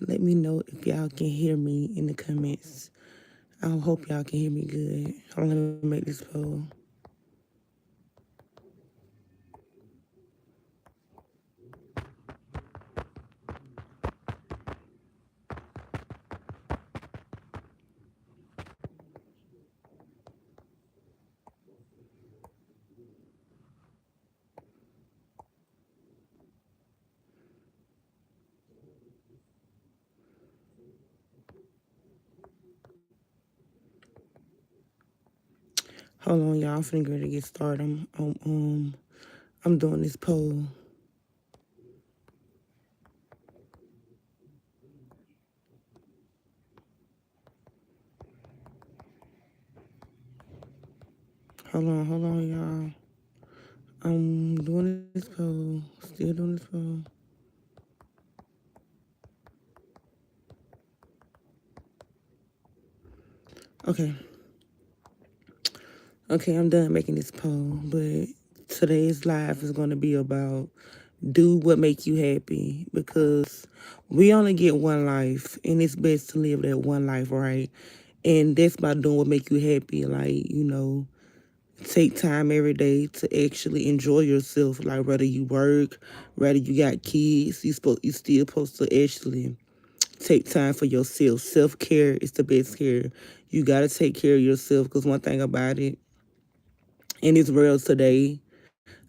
Let me know if y'all can hear me in the comments. I hope y'all can hear me good. Hold on, let me make this poll. Hold on, y'all. I'm finna get to get started. I'm doing this poll. Hold on, y'all. I'm doing this poll. Still doing this poll. Okay. Okay, I'm done making this poll, but today's live is going to be about do what make you happy because we only get one life and it's best to live that one life, right? And that's by doing what make you happy. Like, take time every day to actually enjoy yourself. Like whether you work, whether you got kids, you still supposed to actually take time for yourself. Self-care is the best care. You got to take care of yourself because one thing about it, in this world today,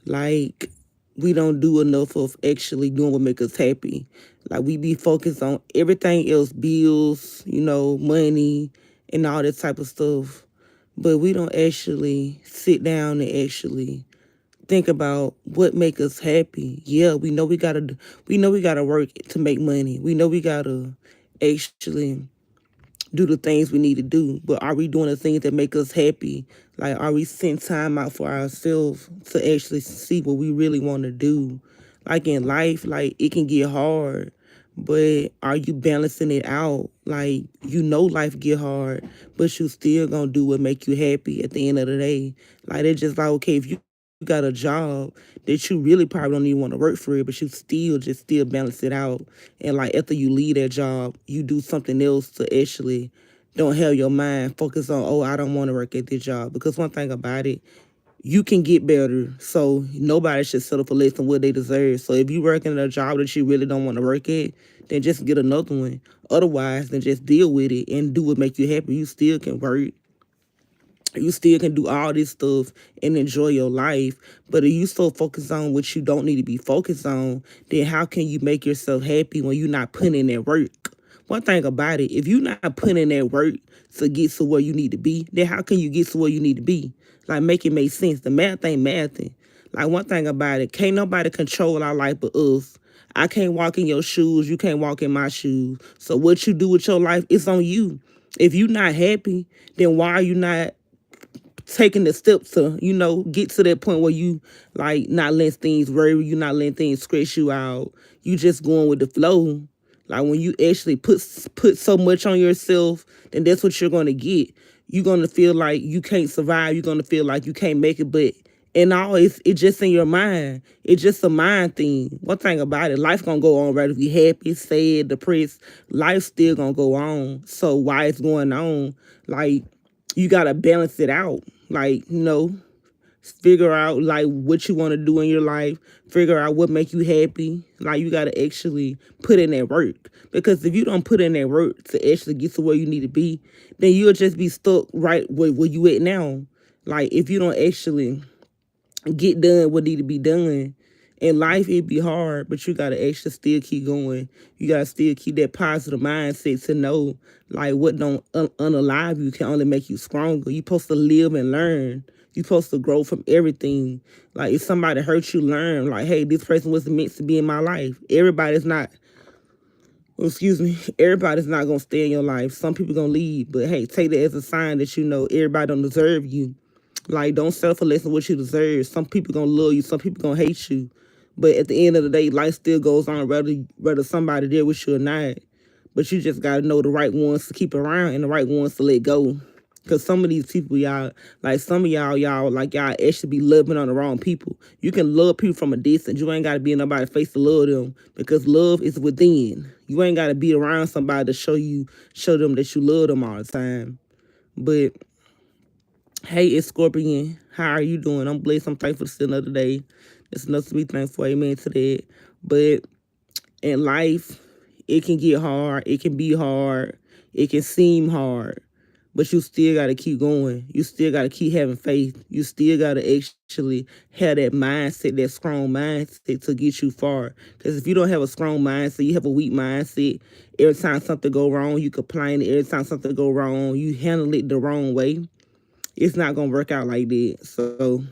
like we don't do enough of actually doing what make us happy. Like we be focused on everything else, bills, money and all that type of stuff. But we don't actually sit down and actually think about what make us happy. Yeah, we know we gotta work to make money. We know we gotta actually do the things we need to do, but are we doing the things that make us happy? Like, are we setting time out for ourselves to actually see what we really want to do? Like in life, like it can get hard, but are you balancing it out? Like, life get hard, but you still gonna do what make you happy at the end of the day. Like, it's just like, okay, if you got a job that you really probably don't even want to work for it, but you still balance it out. And like after you leave that job, you do something else to actually don't have your mind focus on, oh, I don't want to work at this job. Because one thing about it, you can get better. So nobody should settle for less than what they deserve. So if you working at a job that you really don't want to work at, then just get another one. Otherwise, then just deal with it and do what make you happy. You still can work, you still can do all this stuff and enjoy your life. But if you so focused on what you don't need to be focused on, then how can you make yourself happy when you're not putting in that work? One thing about it, if you're not putting in that work to get to where you need to be, then how can you get to where you need to be? Like, make it make sense. The math ain't mathing. Like, one thing about it, can't nobody control our life but us. I can't walk in your shoes. You can't walk in my shoes. So what you do with your life, it's on you. If you're not happy, then why are you not taking the steps to, get to that point where you like not letting things worry you, not letting things stress you out. You just going with the flow. Like when you actually put so much on yourself, then that's what you're gonna get. You're gonna feel like you can't survive. You're gonna feel like you can't make it, but and all it's just in your mind. It's just a mind thing. One thing about it, life gonna go on right if you happy, sad, depressed. Life still gonna go on. So why it's going on, like you gotta balance it out. Like, figure out like what you want to do in your life, figure out what make you happy. Like you gotta actually put in that work. Because if you don't put in that work to actually get to where you need to be, then you'll just be stuck right where you at now. Like if you don't actually get done what need to be done. In life, it'd be hard, but you gotta actually still keep going. You gotta still keep that positive mindset to know, like, what don't unalive you can only make you stronger. You supposed to live and learn. You supposed to grow from everything. Like, if somebody hurts you, learn. Like, hey, this person wasn't meant to be in my life. Everybody's not, excuse me, everybody's not gonna stay in your life. Some people gonna leave, but hey, take that as a sign that you know everybody don't deserve you. Like, don't settle for less than what you deserve. Some people gonna love you, some people gonna hate you. But at the end of the day, life still goes on, whether somebody there with you or not. But you just gotta know the right ones to keep around and the right ones to let go. Cause some of these people, y'all, like some of y'all, like y'all actually be loving on the wrong people. You can love people from a distance. You ain't gotta be in nobody's face to love them because love is within. You ain't gotta be around somebody to show them that you love them all the time. But hey, it's Scorpion. How are you doing? I'm blessed. I'm thankful to see another day. It's enough to be thankful. Amen to that. But in life, it can get hard. It can be hard. It can seem hard. But you still got to keep going. You still got to keep having faith. You still got to actually have that mindset, that strong mindset to get you far. Because if you don't have a strong mindset, you have a weak mindset. Every time something go wrong, you complain. Every time something go wrong, you handle it the wrong way. It's not going to work out like that. So,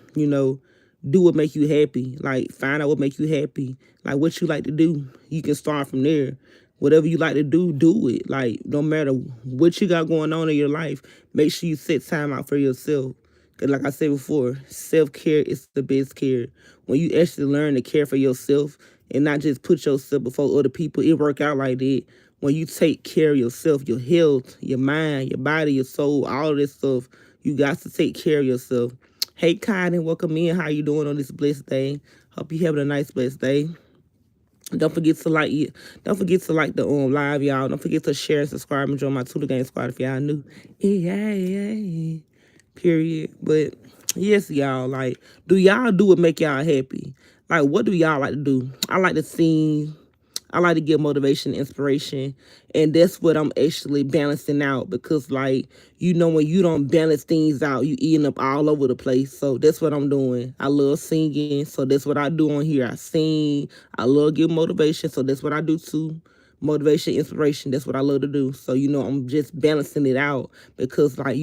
do what make you happy. Like, find out what make you happy. Like, what you like to do. You can start from there. Whatever you like to do it. Like, no matter what you got going on in your life, make sure you set time out for yourself. Because like I said before, self-care is the best care. When you actually learn to care for yourself and not just put yourself before other people, it work out like that. When you take care of yourself, your health, your mind, your body, your soul, all of this stuff, you got to take care of yourself. Hey, Kyden, welcome in. How you doing on this blessed day? Hope you having a nice blessed day. Don't forget to like it. Don't forget to like the live, y'all. Don't forget to share and subscribe and join my Tutor Game Squad if y'all new. Yeah. Period. But yes, y'all, like, do y'all do what make y'all happy? Like, what do y'all like to do? I like to sing. I like to give motivation, inspiration, and that's what I'm actually balancing out because, like, when you don't balance things out, you end up all over the place. So that's what I'm doing. I love singing, so that's what I do on here. I sing. I love giving motivation, so that's what I do too. Motivation, inspiration, that's what I love to do. So, I'm just balancing it out because, like,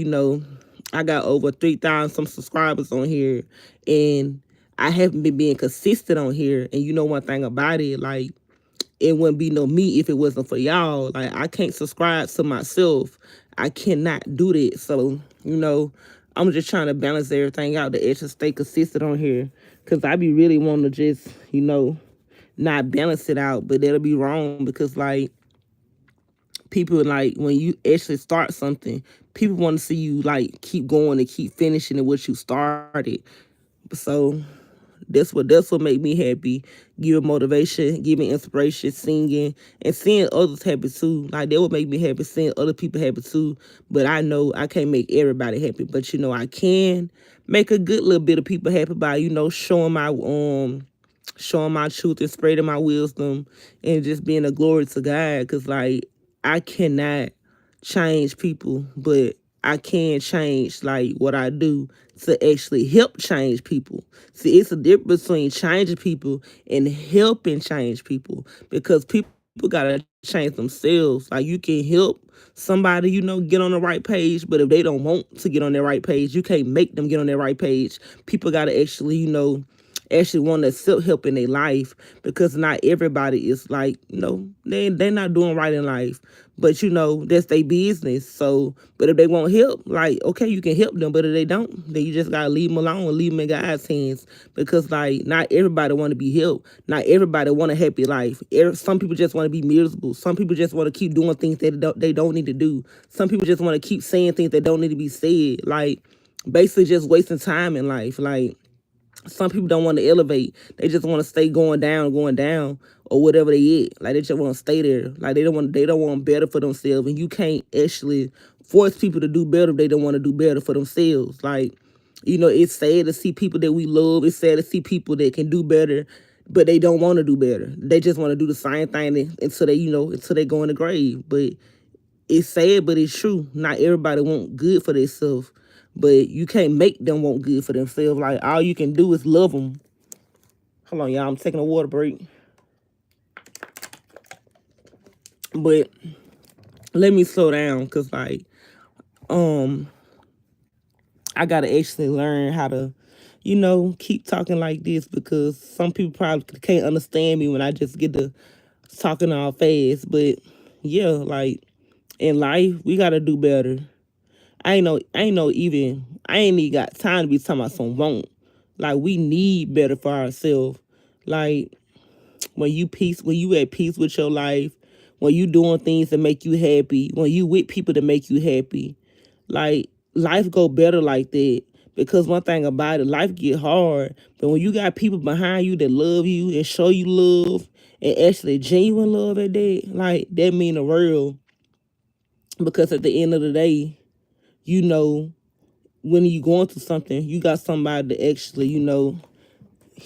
I got over 3,000 some subscribers on here, and I haven't been being consistent on here. And one thing about it, like, it wouldn't be no me if it wasn't for y'all. Like, I can't subscribe to myself. I cannot do that. So, I'm just trying to balance everything out to actually stay consistent on here. Because I be really wanting to just, not balance it out. But that'll be wrong because, like, people, like, when you actually start something, people want to see you, like, keep going and keep finishing in what you started. So that's what make me happy. Giving motivation, giving inspiration, singing, and seeing others happy too. Like, that would make me happy, seeing other people happy too. But I know I can't make everybody happy. But I can make a good little bit of people happy by, showing my truth and spreading my wisdom and just being a glory to God. Cause, like, I cannot change people, but I can change, like, what I do to actually help change people. See, it's a difference between changing people and helping change people because people gotta change themselves. Like, you can help somebody, get on the right page, but if they don't want to get on their right page, you can't make them get on their right page. People gotta actually, actually want to accept help in their life because not everybody is like, they're not doing right in life. But, that's their business. So, but if they want help, like, okay, you can help them. But if they don't, then you just got to leave them alone and leave them in God's hands. Because, like, not everybody want to be helped. Not everybody want a happy life. Some people just want to be miserable. Some people just want to keep doing things that they don't need to do. Some people just want to keep saying things that don't need to be said. Like, basically just wasting time in life. Like, some people don't want to elevate. They just want to stay going down, or whatever they at. Like, they just want to stay there. Like, they don't want better for themselves. And you can't actually force people to do better if they don't want to do better for themselves. Like, it's sad to see people that we love. It's sad to see people that can do better, but they don't want to do better. They just want to do the same thing until they go in the grave. But it's sad, but it's true. Not everybody want good for themselves. But you can't make them want good for themselves. Like, all you can do is love them. Hold on, y'all. I'm taking a water break. But let me slow down because, like, I got to actually learn how to, keep talking like this because some people probably can't understand me when I just get to talking all fast. But, yeah, like, in life, we got to do better. I ain't even got time to be talking about some won't. Like, we need better for ourselves. Like, when you at peace with your life, when you doing things that make you happy, when you with people that make you happy, like, life go better like that. Because one thing about it, life get hard, but when you got people behind you that love you and show you love and actually genuine love at that, like that mean the world. Because at the end of the day, you know, when you going through something, you got somebody to actually,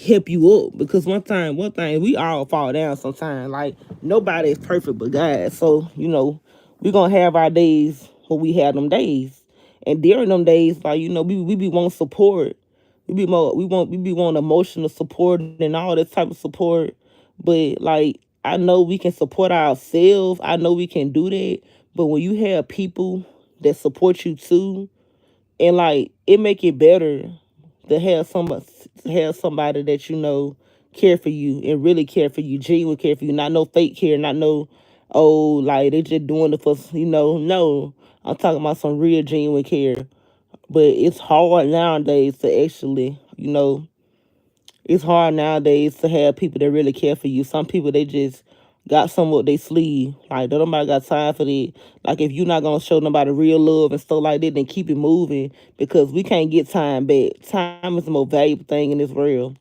help you up. Because one thing, we all fall down sometimes. Like nobody is perfect but God. So, we gonna have our days where we have them days. And during them days, like, we be want support. We be want emotional support and all that type of support. But like I know we can support ourselves. I know we can do that. But when you have people that support you too, and like it make it better to have somebody that care for you and really care for you, genuine care for you, not no fake care, not no like they just doing it for no. I'm talking about some real genuine care. But it's hard nowadays to actually, it's hard nowadays to have people that really care for you. Some people they just got some up they sleeve. Like don't nobody got time for that. Like if you're not gonna show nobody real love and stuff like that, then keep it moving because we can't get time back. Time is the most valuable thing in this world.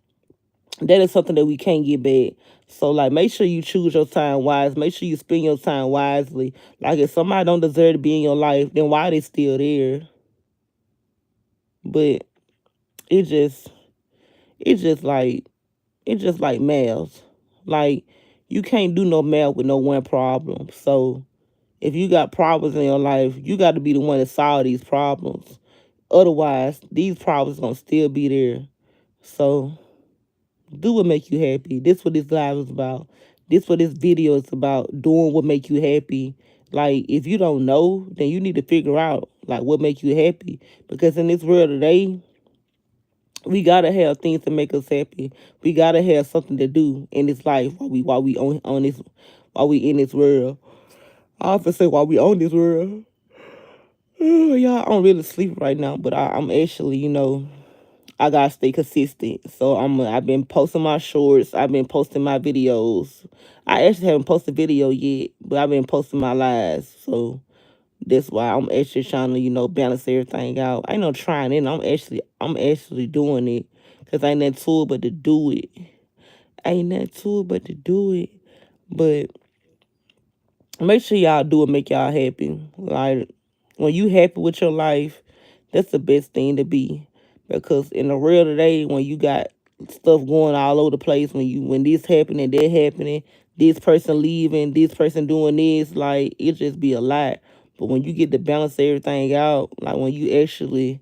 That is something that we can't get back. So like make sure you choose your time wise. Make sure you spend your time wisely. Like if somebody don't deserve to be in your life, then why they still there? But it just it just like it's just like males. Like you can't do no math with no one problem. So if you got problems in your life, you got to be the one to solve these problems. Otherwise, these problems gonna still be there. So do what make you happy. This what this live is about. This what this video is about. Doing what make you happy. Like if you don't know, then you need to figure out like what make you happy. Because in this world today, we gotta have things to make us happy. We gotta have something to do in this life while we on this while we in this world. I often say while we on this world. Y'all, I'm really sleep right now, but I'm actually, I gotta stay consistent. So I've been posting my shorts. I've been posting my videos. I actually haven't posted video yet, but I've been posting my lives. So that's why I'm actually trying to, balance everything out. I ain't no trying it. I'm actually doing it. Cause I ain't nothing to it but to do it. Ain't nothing to it but to do it. But make sure y'all do it make y'all happy. Like when you happy with your life, that's the best thing to be. Because in the world today, when you got stuff going all over the place, when this happening, that happening, this person leaving, this person doing this, like it just be a lot. But when you get to balance everything out, like when you actually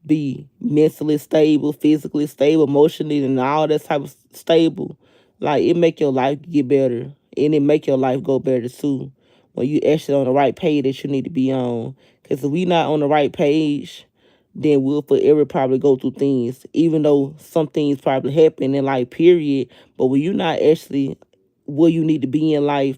be mentally stable, physically stable, emotionally, and all that type of stable, like it make your life get better, and it make your life go better too. When you actually on the right page that you need to be on, because if we not on the right page, then we'll forever probably go through things, even though some things probably happen in life, period. But when you're not actually where you need to be in life,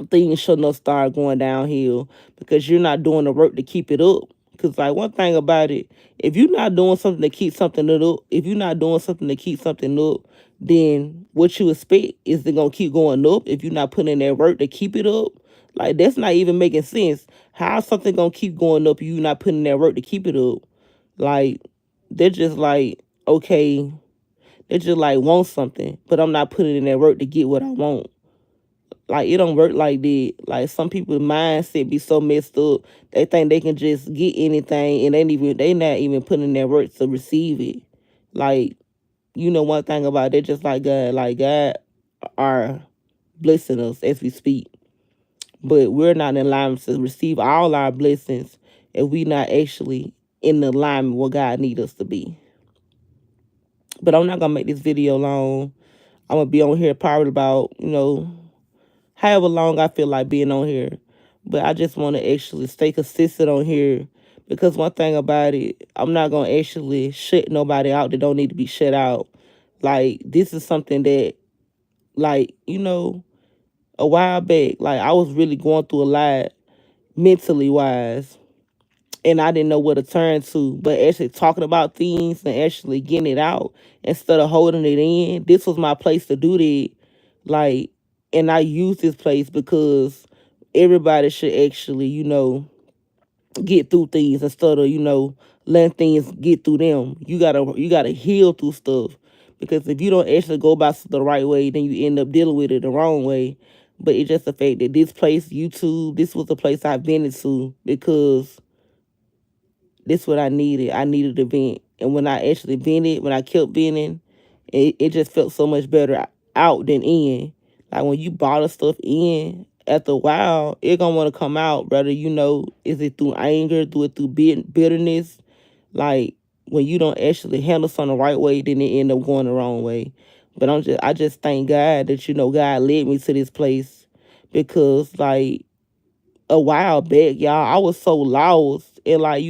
things should not start going downhill because you're not doing the work to keep it up. Because like one thing about it, if you're not doing something to keep something up, if you're not doing something to keep something up, then what you expect is it gonna keep going up if you're not putting in that work to keep it up. Like that's not even making sense. How something gonna keep going up if you not putting in that work to keep it up? Like they're just like, okay, they just like want something, but I'm not putting in that work to get what I want. Like it don't work like that. Like some people's mindset be so messed up. They think they can just get anything and they not even putting in their work to receive it. Like, one thing about it, just like God are blessing us as we speak. But we're not in alignment to receive all our blessings if we not actually in the alignment where God need us to be. But I'm not gonna make this video long. I'm gonna be on here probably about, however long I feel like being on here. But I just want to actually stay consistent on here because one thing about it, I'm not going to actually shut nobody out that don't need to be shut out. Like, this is something that, like, a while back, like, I was really going through a lot mentally wise. And I didn't know where to turn to, but actually talking about things and actually getting it out instead of holding it in, this was my place to do that. Like, and I use this place because everybody should actually, get through things instead of, letting things get through them. You gotta heal through stuff. Because if you don't actually go about stuff the right way, then you end up dealing with it the wrong way. But it's just the fact that this place, YouTube, this was the place I vented to because this what I needed. I needed to vent. And when I actually vented, when I kept venting, it just felt so much better out than in. Like when you bottle stuff in, after a while, it gonna want to come out, brother. Is it through anger, through bitterness? Like when you don't actually handle something the right way, then it end up going the wrong way. But I just thank God that God led me to this place because like a while back, y'all, I was so lost and like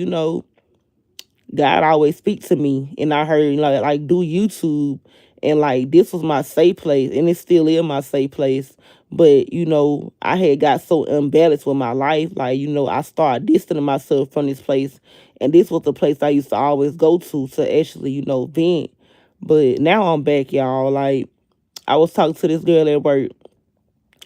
God always speak to me, and I heard like do YouTube, and like this was my safe place, and it still is my safe place. But I had got so unbalanced with my life, like I started distancing myself from this place, and this was the place I used to always go to actually vent. But now I'm back, y'all. Like I was talking to this girl at work,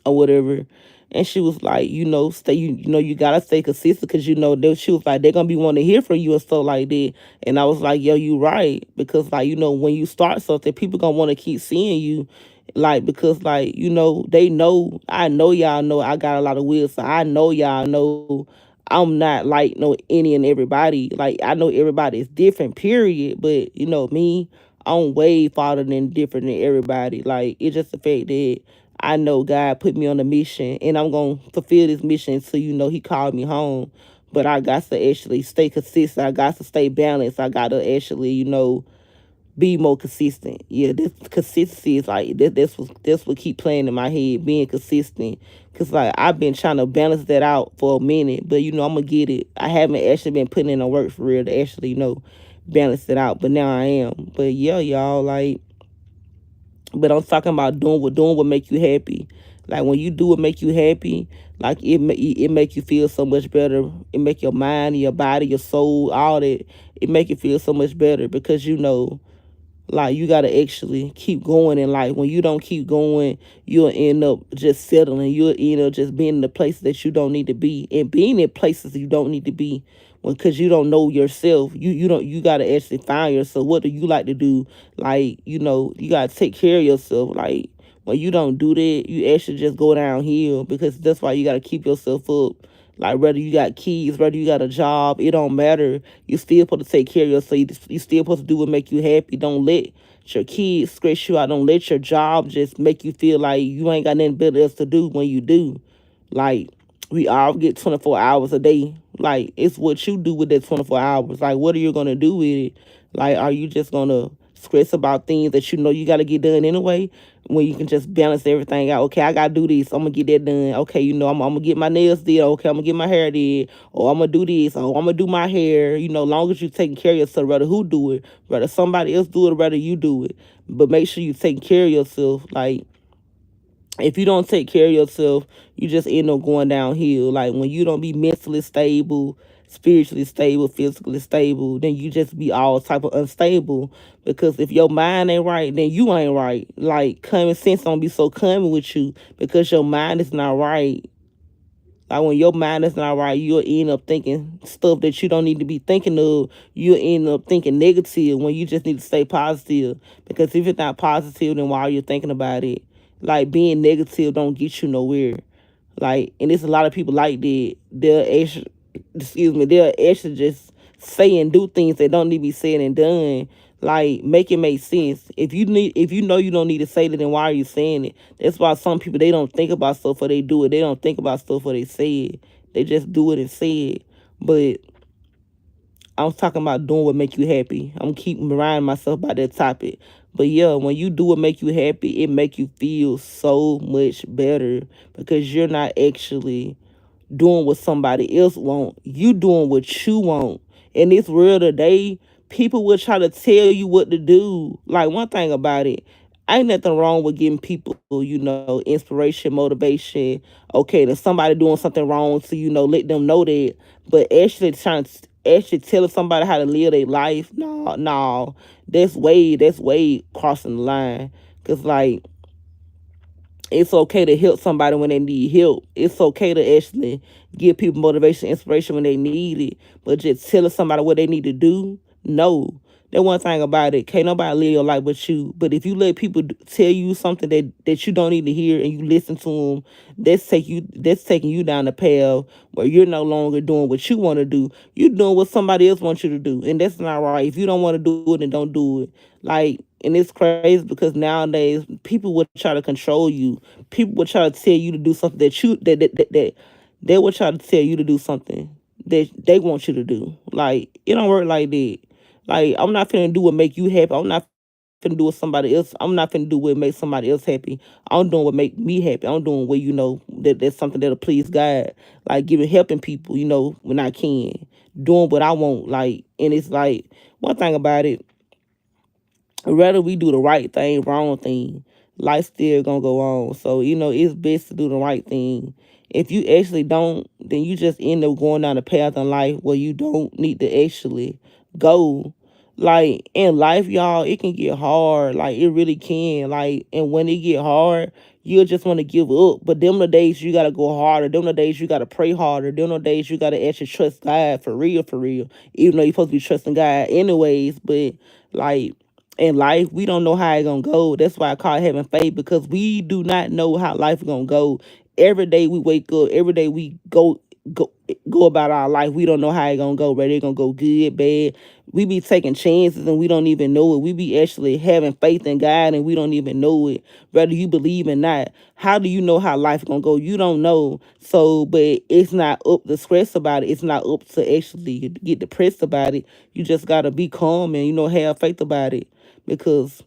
or whatever. And she was like, stay, you gotta stay consistent because she was like, they're gonna be wanting to hear from you and stuff like that. And I was like, yo, you right. Because like, when you start something, people gonna wanna keep seeing you. Like, because like, they know, I know y'all know I got a lot of will. So I know y'all know I'm not like no any and everybody. Like I know everybody is different, period. But me, I'm way farther than different than everybody. Like it's just the fact that I know God put me on a mission and I'm going to fulfill this mission so he called me home. But I got to actually stay consistent. I got to stay balanced. I got to actually, be more consistent. Yeah, this consistency is like that's what keep playing in my head, being consistent. Cause like I've been trying to balance that out for a minute, but I'm gonna get it. I haven't actually been putting in the work for real to actually balance it out, but now I am. But yeah, y'all, like, but I'm talking about doing what make you happy. Like when you do what make you happy, like it make you feel so much better. It make your mind, your body, your soul, all that. It make you feel so much better because like you gotta actually keep going, and like when you don't keep going, you'll end up just settling. You'll end up just being in the places that you don't need to be, and being in places you don't need to be, because you don't know yourself. You gotta actually find yourself. What do you like to do? Like you gotta take care of yourself. Like when you don't do that, you actually just go downhill, because that's why you gotta keep yourself up. Like whether you got kids, whether you got a job, it don't matter. You still supposed to take care of yourself. You still supposed to do what make you happy. Don't let your kids stress you out. Don't let your job just make you feel like you ain't got nothing better else to do when you do. Like we all get 24 hours a day. Like it's what you do with that 24 hours. Like what are you gonna do with it? Like are you just gonna stress about things that you gotta get done anyway? When you can just balance everything out. Okay, I gotta do this. I'm gonna get that done. Okay, I'm gonna get my nails did. Okay, I'm gonna get my hair did. Or I'm gonna do this. Or I'm gonna do my hair. Long as you taking care of yourself, rather who do it, rather somebody else do it, rather you do it. But make sure you taking care of yourself. Like if you don't take care of yourself, you just end up going downhill. Like when you don't be mentally stable, spiritually stable, physically stable, then you just be all type of unstable. Because if your mind ain't right, then you ain't right. Like common sense don't be so common with you because your mind is not right. Like when your mind is not right, you'll end up thinking stuff that you don't need to be thinking of. You'll end up thinking negative when you just need to stay positive. Because if it's not positive, then why are you thinking about it? Like being negative don't get you nowhere. Like, and there's a lot of people like that. They'll actually just say and do things that don't need to be said and done. Like, make it make sense. If you know you don't need to say that, then why are you saying it? That's why some people, they don't think about stuff or they do it. They don't think about stuff or they say it. They just do it and say it. But I'm talking about doing what make you happy. I'm keep reminding myself about that topic. But yeah, when you do what make you happy, it make you feel so much better because you're not actually doing what somebody else want. You doing what you want. In this world today, people will try to tell you what to do. Like one thing about it, ain't nothing wrong with giving people, inspiration, motivation. Okay, there's somebody doing something wrong, so let them know that. But actually telling somebody how to live their life, no, no, that's way crossing the line. Cause like It's okay to help somebody when they need help. It's okay to actually give people motivation, inspiration when they need it. But just telling somebody what they need to do, no. That one thing about it, can't nobody live your life but you. But if you let people tell you something that you don't need to hear and you listen to them, that's taking you down the path where you're no longer doing what you want to do. You're doing what somebody else wants you to do, and that's not right. If you don't want to do it, then don't do it. Like, and it's crazy because nowadays people will try to control you. People will try to tell you to do something that they will try to tell you to do something that they want you to do. Like, it don't work like that. Like, I'm not finna do what make you happy. I'm not finna do what somebody else. I'm not finna do what make somebody else happy. I'm doing what make me happy. I'm doing what that's something that'll please God. Like, giving helping people, when I can, doing what I want. Like, and it's like one thing about it, rather we do the right thing, wrong thing, life still gonna go on. So, it's best to do the right thing. If you actually don't, then you just end up going down a path in life where you don't need to actually go. Like, in life, y'all, it can get hard. Like, it really can. Like, and when it get hard, you'll just want to give up. But them the days you gotta go harder. Them the days you gotta pray harder. Them the days you gotta actually trust God for real, for real. Even though you're supposed to be trusting God anyways. But like, in life, we don't know how it's gonna go. That's why I call it having faith, because we do not know how life is gonna go. Every day we wake up, every day we go go about our life. We don't know how it's gonna go, whether it's gonna go good, bad. We be taking chances and we don't even know it. We be actually having faith in God and we don't even know it, whether you believe or not. How do you know how life gonna go? You don't know. So, but it's not up to stress about it. It's not up to actually get depressed about it. You just gotta be calm and have faith about it, because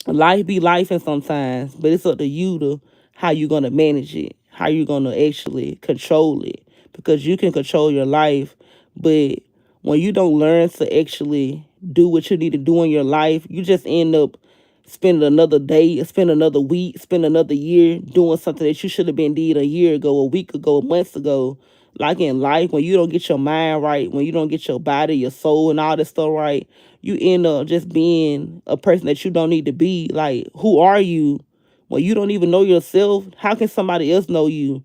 life be life and sometimes, but it's up to you to how you gonna manage it, how you gonna actually control it, because you can control your life, but when you don't learn to actually do what you need to do in your life, you just end up spending another day, spend another week, spend another year doing something that you should have been did a year ago, a week ago, months ago. Like, in life, when you don't get your mind right, when you don't get your body, your soul, and all this stuff right, you end up just being a person that you don't need to be. Like, who are you when you don't even know yourself? How can somebody else know you?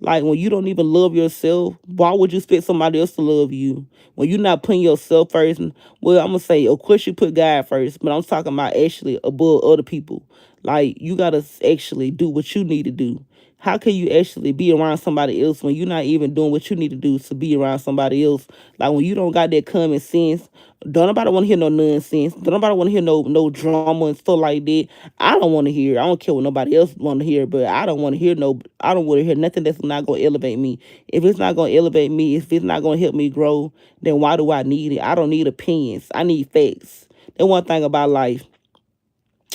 Like, when you don't even love yourself, why would you expect somebody else to love you? When you're not putting yourself first, well, I'm gonna say, of course you put God first, but I'm talking about actually above other people. Like, you gotta actually do what you need to do. How can you actually be around somebody else when you're not even doing what you need to do to be around somebody else? Like, when you don't got that common sense, don't nobody want to hear no nonsense. Don't nobody want to hear no drama and stuff like that. I don't want to hear. I don't care what nobody else want to hear, but I don't want to hear no. I don't want to hear nothing that's not going to elevate me. If it's not going to elevate me, if it's not going to help me grow, then why do I need it? I don't need opinions. I need facts. The one thing about life,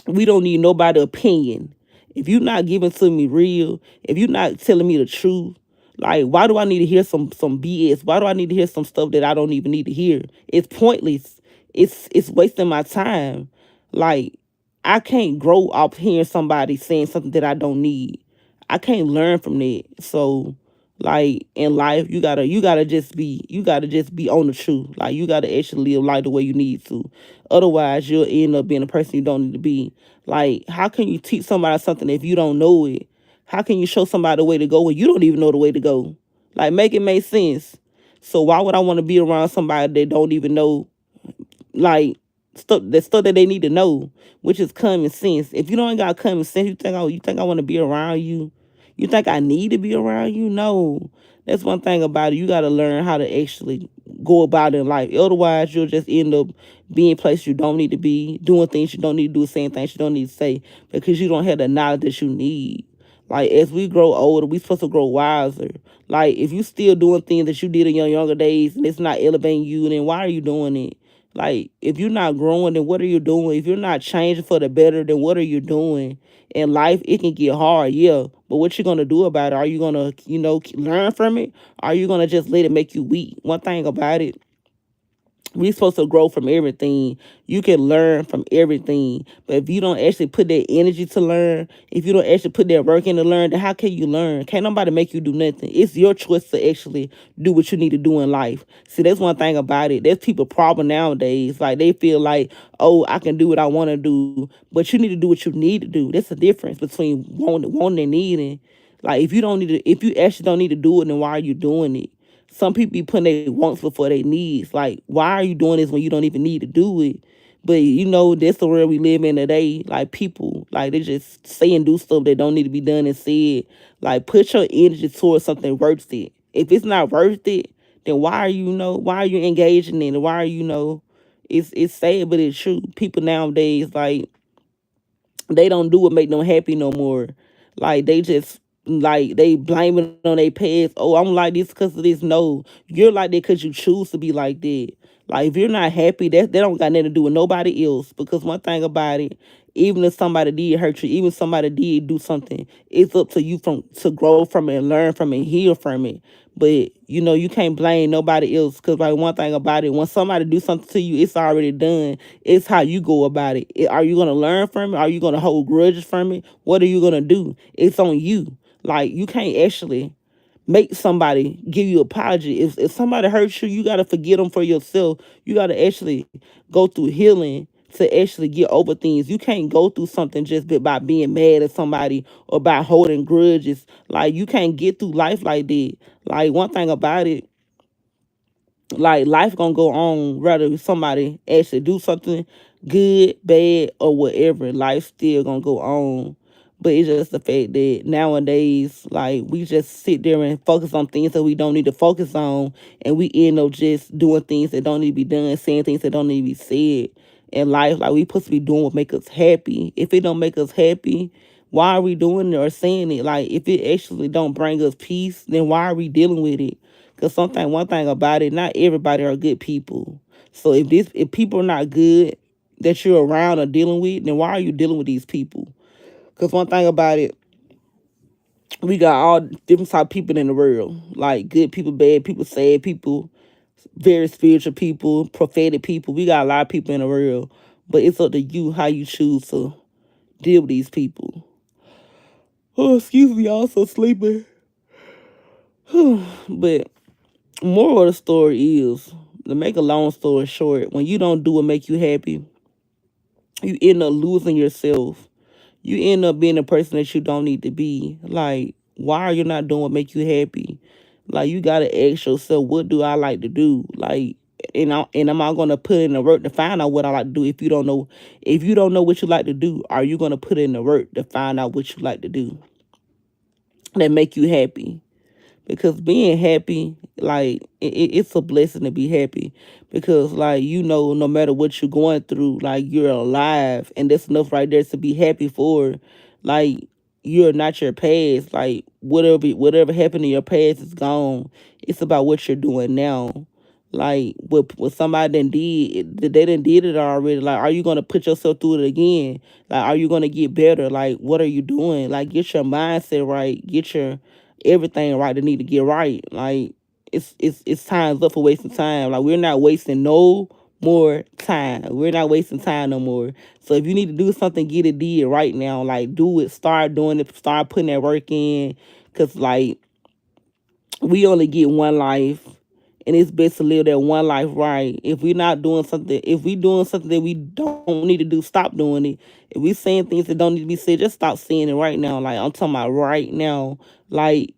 we don't need nobody opinion. If you're not giving to me real, if you're not telling me the truth, like, why do I need to hear some BS? Why do I need to hear some stuff that I don't even need to hear? It's pointless. It's wasting my time. Like, I can't grow up hearing somebody saying something that I don't need. I can't learn from that. So, like, in life, you gotta just be on the truth. Like, you gotta actually live life the way you need to. Otherwise, you'll end up being a person you don't need to be. Like, how can you teach somebody something if you don't know it? How can you show somebody the way to go when you don't even know the way to go? Like, make it make sense. So why would I want to be around somebody that don't even know, like, stuff that they need to know, which is common sense. If you don't got common sense, you think I want to be around you? You think I need to be around you? No. That's one thing about it. You got to learn how to actually go about it in life. Otherwise, you'll just end up being places you don't need to be, doing things you don't need to do, saying things you don't need to say, because you don't have the knowledge that you need. Like, as we grow older, we supposed to grow wiser. Like, if you still doing things that you did in your younger days and it's not elevating you, then why are you doing it? Like, if you're not growing, then what are you doing? If you're not changing for the better, then what are you doing? In life, it can get hard, yeah. But what you gonna do about it? Are you gonna, learn from it? Are you gonna just let it make you weak? One thing about it, We supposed to grow from everything. You can learn from everything. But if you don't actually put that energy to learn, if you don't actually put that work in to learn, then how can you learn? Can't nobody make you do nothing. It's your choice to actually do what you need to do in life. See, that's one thing about it. There's people problem nowadays. Like they feel like, oh, I can do what I want to do, but you need to do what you need to do. That's the difference between wanting and needing. Like if you don't need to, if you actually don't need to do it, then why are you doing it? Some people be putting their wants before their needs. Like, why are you doing this when you don't even need to do it? But that's the world we live in today. Like people, like they just say and do stuff that don't need to be done and said. Like put your energy towards something worth it. If it's not worth it, then why are you engaging in it? Why are it's sad but it's true. People nowadays like they don't do what make them happy no more. Like they just like they blame it on their past. Oh, I'm like this because of this. No, you're like that because you choose to be like that. Like if you're not happy, that don't got nothing to do with nobody else. Because one thing about it, even if somebody did hurt you, even if somebody did do something, it's up to you from to grow from it and learn from it and heal from it. But you can't blame nobody else because like one thing about it, when somebody do something to you, it's already done. It's how you go about it. Are you gonna learn from it? Are you gonna hold grudges from it? What are you gonna do? It's on you. Like you can't actually make somebody give you apology. If somebody hurts you, you gotta forgive them for yourself. You gotta actually go through healing to actually get over things. You can't go through something just by being mad at somebody or by holding grudges. Like you can't get through life like that. Like one thing about it, like life gonna go on whether somebody actually do something good, bad, or whatever. Life still gonna go on. But it's just the fact that nowadays, like we just sit there and focus on things that we don't need to focus on, and we end up just doing things that don't need to be done, saying things that don't need to be said in life. Like we supposed to be doing what make us happy. If it don't make us happy, why are we doing it or saying it? Like if it actually don't bring us peace, then why are we dealing with it? Because something, one thing about it, not everybody are good people. So if people are not good that you're around or dealing with, then why are you dealing with these people? Because one thing about it, we got all different type of people in the world, like good people, bad people, sad people, very spiritual people, prophetic people. We got a lot of people in the world, but it's up to you how you choose to deal with these people. Oh, excuse me, I'm also sleeping. But moral of the story is, to make a long story short, when you don't do what make you happy, you end up losing yourself. You end up being a person that you don't need to be. Like, why are you not doing what make you happy? Like, you gotta ask yourself, what do I like to do? Like, and am I gonna put in the work to find out what I like to do? If you don't know what you like to do, are you gonna put in the work to find out what you like to do that make you happy? Because being happy, like it's a blessing to be happy, because like no matter what you're going through, like you're alive, and that's enough right there to be happy for. Like you're not your past. Like whatever happened in your past is gone. It's about what you're doing now. Like what somebody done did, they done did it already. Like, are you gonna put yourself through it again? Like, are you gonna get better? Like, what are you doing? Like, get your mindset right. Get your everything right that need to get right. Like, it's time's up for wasting time. Like, we're not wasting no more time. We're not wasting time no more. So if you need to do something, get it did right now. Like, do it. Start doing it. Start putting that work in. Cause like we only get one life, and it's best to live that one life right. If we doing something that we don't need to do, stop doing it. If we saying things that don't need to be said, just stop saying it right now. Like I'm talking about right now. Like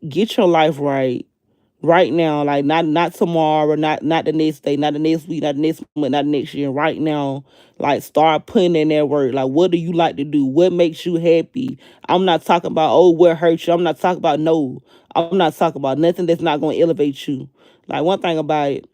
get your life right now. Like not tomorrow, not the next day, not the next week, not the next month, not the next year. Right now, like start putting in that work. Like what do you like to do? What makes you happy? I'm not talking about what hurts you. I'm not talking about no. I'm not talking about nothing that's not going to elevate you. Like one thing about it,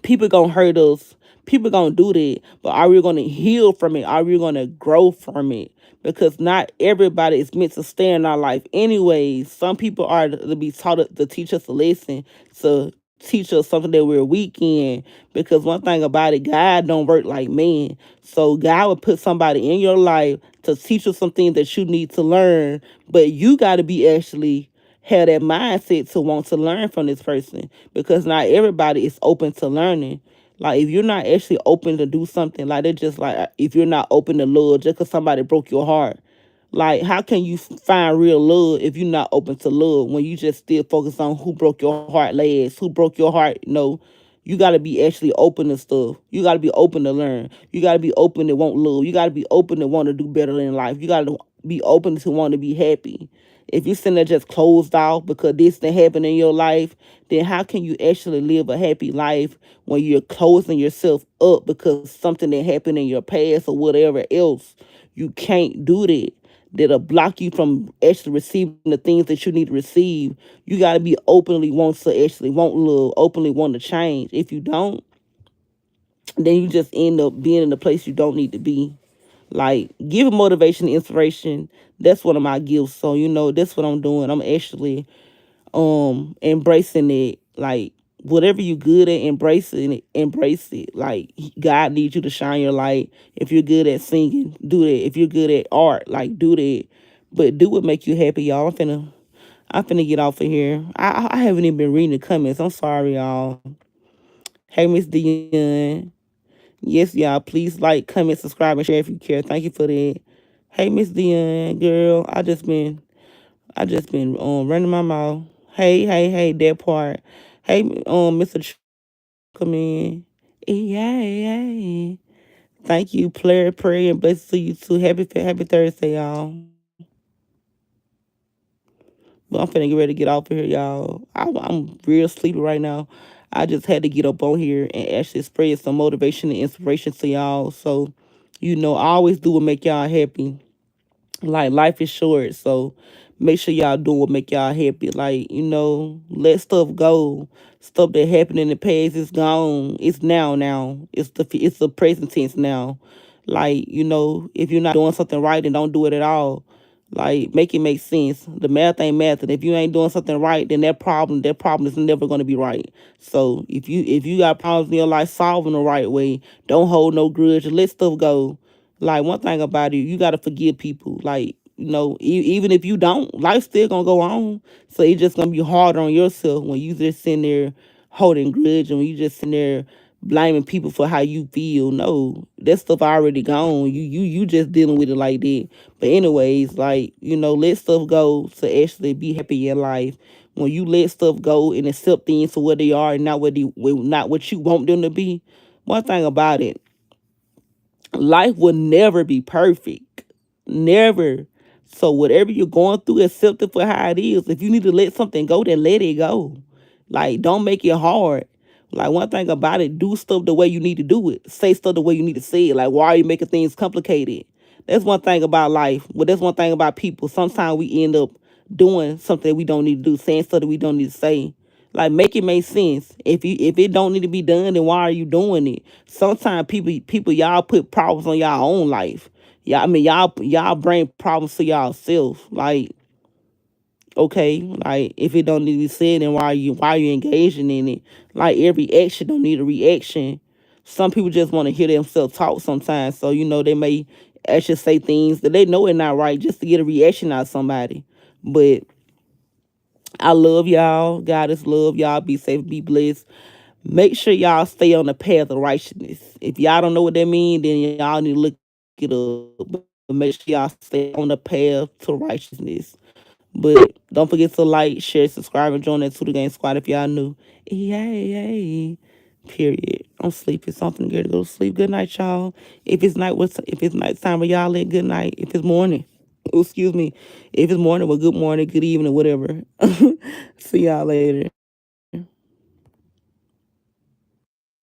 people gonna hurt us. People gonna do that, but are we gonna heal from it? Are we gonna grow from it? Because not everybody is meant to stay in our life. Anyways, some people are to be taught to teach us a lesson, to teach us something that we're weak in. Because one thing about it, God don't work like man. So God will put somebody in your life to teach you some things that you need to learn, but you got to be actually have that mindset to want to learn from this person, because not everybody is open to learning. Like if you're not actually open to do something, like it's just like if you're not open to love just because somebody broke your heart. Like how can you find real love if you're not open to love when you just still focus on who broke your heart last, who broke your heart? No, you got to be actually open to stuff. You got to be open to learn. You got to be open to want love. You got to be open to want to do better in life. You got to be open to want to be happy. If you're sitting there just closed off because this didn't happen in your life, then how can you actually live a happy life when you're closing yourself up because something that happened in your past or whatever else? You can't do that. That'll block you from actually receiving the things that you need to receive. You got to be openly want to actually want love, openly want to change. If you don't, then you just end up being in a place you don't need to be. Like giving motivation and inspiration, that's one of my gifts. So that's what I'm doing. I'm actually embracing it. Like whatever you good at, embrace it. Like God needs you to shine your light. If you're good at singing, do that. If you're good at art, like do that. But do what make you happy, y'all. I'm finna get off of here. I haven't even been reading the comments. I'm sorry, y'all. Hey, Miss Dion. Yes, y'all. Please like, comment, subscribe, and share if you care. Thank you for that. Hey, Miss Dion, girl. I just been running my mouth. Hey, that part. Hey, Mr. Come in. Yeah. Thank you, player, prayer, and blessings to you too. Happy Thursday, y'all. But I'm finna get ready to get off of here, y'all. I'm real sleepy right now. I just had to get up on here and actually spread some motivation and inspiration to y'all. So, I always do what make y'all happy. Like life is short, so make sure y'all do what make y'all happy. Like, let stuff go. Stuff that happened in the past is gone. It's now. It's the present tense now. Like, if you're not doing something right, then don't do it at all. Like, make it make sense. The math ain't math. And if you ain't doing something right, then that problem is never gonna be right. So if you got problems in your life, solve them the right way. Don't hold no grudge. Let stuff go. Like one thing about it, you gotta forgive people. Like, even if you don't, life's still gonna go on. So it's just gonna be harder on yourself when you just sitting there holding grudge and when you just sitting there blaming people for how you feel. No, that stuff already gone. You just dealing with it like that. But anyways, like, let stuff go to actually be happy in life. When you let stuff go and accept things for what they are and not what you want them to be. One thing about it, life will never be perfect. Never. So whatever you're going through, accept it for how it is. If you need to let something go, then let it go. Like, don't make it hard. Like, one thing about it, do stuff the way you need to do it. Say stuff the way you need to say it. Like, why are you making things complicated? That's one thing about life. But that's one thing about people. Sometimes we end up doing something that we don't need to do, saying stuff that we don't need to say. Like, make it make sense. If it don't need to be done, then why are you doing it? Sometimes people y'all put problems on y'all own life. Y'all bring problems to y'all self. Like, okay, like if it don't need to be said, then why are you engaging in it? Like every action don't need a reaction. Some people just want to hear themselves talk sometimes. So they may actually say things that they know are not right just to get a reaction out of somebody. But I love y'all. God is love. Y'all be safe, be blessed. Make sure y'all stay on the path of righteousness. If y'all don't know what that means, then y'all need to look it up. But make sure y'all stay on the path to righteousness. But don't forget to like, share, subscribe, and join that To The Game Squad if y'all new. Yay. Period. I'm sleepy. Something good to go to sleep. Good night, y'all. If it's nighttime, y'all let good night. If it's morning, oh, excuse me. If it's morning, well, good morning, good evening, whatever. See y'all later.